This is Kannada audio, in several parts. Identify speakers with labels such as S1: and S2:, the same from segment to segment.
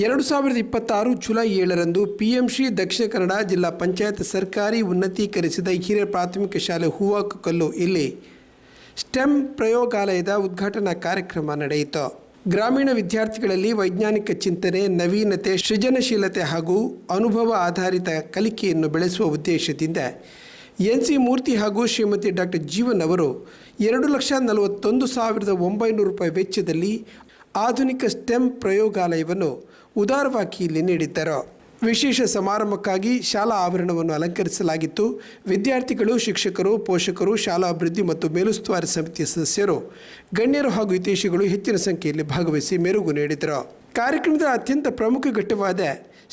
S1: 2026 ಜುಲೈ 7ರಂದು ಪಿಎಂಶ್ರೀ ದಕ್ಷಿಣ ಕನ್ನಡ ಜಿಲ್ಲಾ ಪಂಚಾಯತ್ ಸರ್ಕಾರಿ ಉನ್ನತೀಕರಿಸಿದ ಹಿರಿಯ ಪ್ರಾಥಮಿಕ ಶಾಲೆ ಹೂವಾಕುಕಲ್ಲು ಇಲ್ಲಿ ಸ್ಟೆಮ್ ಪ್ರಯೋಗಾಲಯದ ಉದ್ಘಾಟನಾ ಕಾರ್ಯಕ್ರಮ ನಡೆಯಿತು. ಗ್ರಾಮೀಣ ವಿದ್ಯಾರ್ಥಿಗಳಲ್ಲಿ ವೈಜ್ಞಾನಿಕ ಚಿಂತನೆ, ನವೀನತೆ, ಸೃಜನಶೀಲತೆ ಹಾಗೂ ಅನುಭವ ಆಧಾರಿತ ಕಲಿಕೆಯನ್ನು ಬೆಳೆಸುವ ಉದ್ದೇಶದಿಂದ ಎನ್ ಸಿ ಮೂರ್ತಿ ಹಾಗೂ ಶ್ರೀಮತಿ ಡಾಕ್ಟರ್ ಜೀವನ್ ಅವರು 2,41,900 ರೂಪಾಯಿ ವೆಚ್ಚದಲ್ಲಿ ಆಧುನಿಕ ಸ್ಟೆಮ್ ಪ್ರಯೋಗಾಲಯವನ್ನು ಉದಾರವಾಗಿ ಇಲ್ಲಿ ನೀಡಿದ್ದರು. ವಿಶೇಷ ಸಮಾರಂಭಕ್ಕಾಗಿ ಶಾಲಾ ಆವರಣವನ್ನು ಅಲಂಕರಿಸಲಾಗಿತ್ತು. ವಿದ್ಯಾರ್ಥಿಗಳು, ಶಿಕ್ಷಕರು, ಪೋಷಕರು, ಶಾಲಾ ಅಭಿವೃದ್ಧಿ ಮತ್ತು ಮೇಲುಸ್ತುವಾರಿ ಸಮಿತಿಯ ಸದಸ್ಯರು, ಗಣ್ಯರು ಹಾಗೂ ಹಿತೈಷಿಗಳು ಹೆಚ್ಚಿನ ಸಂಖ್ಯೆಯಲ್ಲಿ ಭಾಗವಹಿಸಿ ಮೆರುಗು ನೀಡಿದರು. ಕಾರ್ಯಕ್ರಮದ ಅತ್ಯಂತ ಪ್ರಮುಖ ಘಟ್ಟವಾದ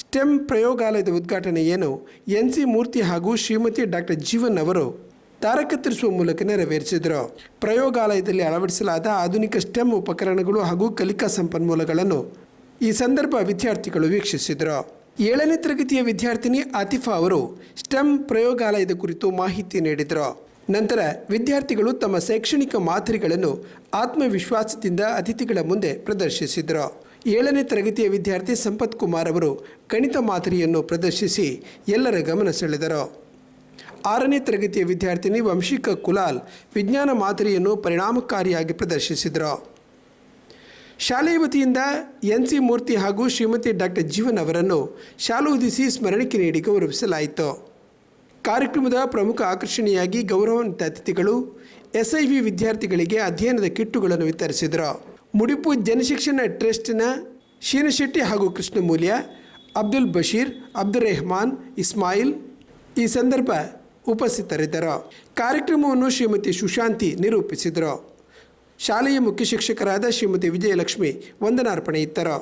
S1: ಸ್ಟೆಮ್ ಪ್ರಯೋಗಾಲಯದ ಉದ್ಘಾಟನೆಯನ್ನು ಎನ್ ಸಿ ಮೂರ್ತಿ ಹಾಗೂ ಶ್ರೀಮತಿ ಡಾಕ್ಟರ್ ಜೀವನ್ ಅವರು ದಾರ ಕತ್ತರಿಸುವ ಮೂಲಕ ನೆರವೇರಿಸಿದರು. ಪ್ರಯೋಗಾಲಯದಲ್ಲಿ ಅಳವಡಿಸಲಾದ ಆಧುನಿಕ ಸ್ಟೆಮ್ ಉಪಕರಣಗಳು ಹಾಗೂ ಕಲಿಕಾ ಸಂಪನ್ಮೂಲಗಳನ್ನು ಈ ಸಂದರ್ಭ ವಿದ್ಯಾರ್ಥಿಗಳು ವೀಕ್ಷಿಸಿದರು. 7ನೇ ತರಗತಿಯ ವಿದ್ಯಾರ್ಥಿನಿ ಆತಿಫಾ ಅವರು ಸ್ಟೆಮ್ ಪ್ರಯೋಗಾಲಯದ ಕುರಿತು ಮಾಹಿತಿ ನೀಡಿದರು. ನಂತರ ವಿದ್ಯಾರ್ಥಿಗಳು ತಮ್ಮ ಶೈಕ್ಷಣಿಕ ಮಾದರಿಗಳನ್ನು ಆತ್ಮವಿಶ್ವಾಸದಿಂದ ಅತಿಥಿಗಳ ಮುಂದೆ ಪ್ರದರ್ಶಿಸಿದರು. 7ನೇ ತರಗತಿಯ ವಿದ್ಯಾರ್ಥಿ ಸಂಪತ್ ಕುಮಾರ್ ಅವರು ಗಣಿತ ಮಾದರಿಯನ್ನು ಪ್ರದರ್ಶಿಸಿ ಎಲ್ಲರ ಗಮನ ಸೆಳೆದರು. 6ನೇ ತರಗತಿಯ ವಿದ್ಯಾರ್ಥಿನಿ ವಂಶಿಕಾ ಕುಲಾಲ್ ವಿಜ್ಞಾನ ಮಾದರಿಯನ್ನು ಪರಿಣಾಮಕಾರಿಯಾಗಿ ಪ್ರದರ್ಶಿಸಿದರು. ಶಾಲೆಯ ವತಿಯಿಂದ ಎನ್ ಸಿ ಮೂರ್ತಿ ಹಾಗೂ ಶ್ರೀಮತಿ ಡಾಕ್ಟರ್ ಜೀವನ್ ಅವರನ್ನು ಶಾಲು ಹೊದಿಸಿ ಸ್ಮರಣಿಕೆ ನೀಡಿ ಗೌರವಿಸಲಾಯಿತು. ಕಾರ್ಯಕ್ರಮದ ಪ್ರಮುಖ ಆಕರ್ಷಣೆಯಾಗಿ ಗೌರವಾನ್ವಿತ ಅತಿಥಿಗಳು SIV ವಿದ್ಯಾರ್ಥಿಗಳಿಗೆ ಅಧ್ಯಯನದ ಕಿಟ್ಟುಗಳನ್ನು ವಿತರಿಸಿದರು. ಮುಡಿಪು ಜನಶಿಕ್ಷಣ ಟ್ರಸ್ಟ್ನ ಶೀನಶೆಟ್ಟಿ ಹಾಗೂ ಕೃಷ್ಣಮೂಲ್ಯ, ಅಬ್ದುಲ್ ಬಶೀರ್, ಅಬ್ದುಲ್ ರೆಹಮಾನ್, ಇಸ್ಮಾಯಿಲ್ ಈ ಸಂದರ್ಭ ಉಪಸ್ಥಿತರಿದ್ದರು. ಕಾರ್ಯಕ್ರಮವನ್ನು ಶ್ರೀಮತಿ ಸುಶಾಂತಿ ನಿರೂಪಿಸಿದರು. ಶಾಲೆಯ ಮುಖ್ಯ ಶಿಕ್ಷಕರಾದ ಶ್ರೀಮತಿ ವಿಜಯಲಕ್ಷ್ಮಿ ವಂದನಾರ್ಪಣೆ ಇತ್ತರು.